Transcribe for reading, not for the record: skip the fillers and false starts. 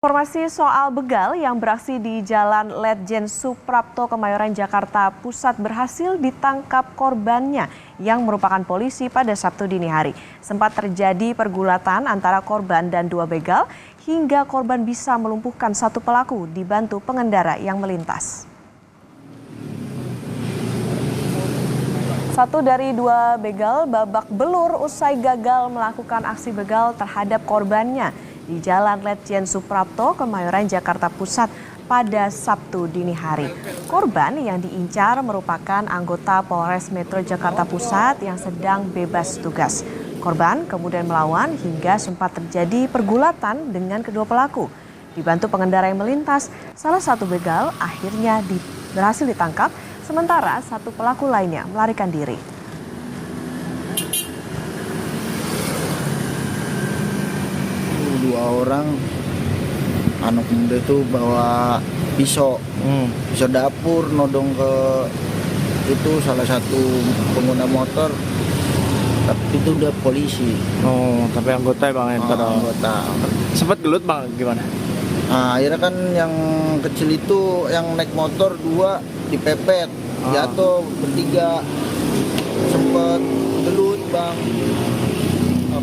Informasi soal begal yang beraksi di Jalan Letjen Suprapto, Kemayoran, Jakarta Pusat berhasil ditangkap korbannya yang merupakan polisi pada Sabtu dini hari. Sempat terjadi pergulatan antara korban dan dua begal hingga korban bisa melumpuhkan satu pelaku dibantu pengendara yang melintas. Satu dari dua begal babak belur usai gagal melakukan aksi begal terhadap korbannya di Jalan Letjen Suprapto, Kemayoran, Jakarta Pusat pada Sabtu dini hari. Korban yang diincar merupakan anggota Polres Metro Jakarta Pusat yang sedang bebas tugas. Korban kemudian melawan hingga sempat terjadi pergulatan dengan kedua pelaku. Dibantu pengendara yang melintas, salah satu begal akhirnya berhasil ditangkap, sementara satu pelaku lainnya melarikan diri. Dua orang anak muda itu bawa pisau dapur nodong ke itu salah satu pengguna motor, tapi itu udah polisi. Oh, tapi anggota bang itu anggota. Sempat gelut bang gimana? Nah, akhirnya kan yang kecil itu yang naik motor dua dipepet, jatuh bertiga, sempet gelut bang.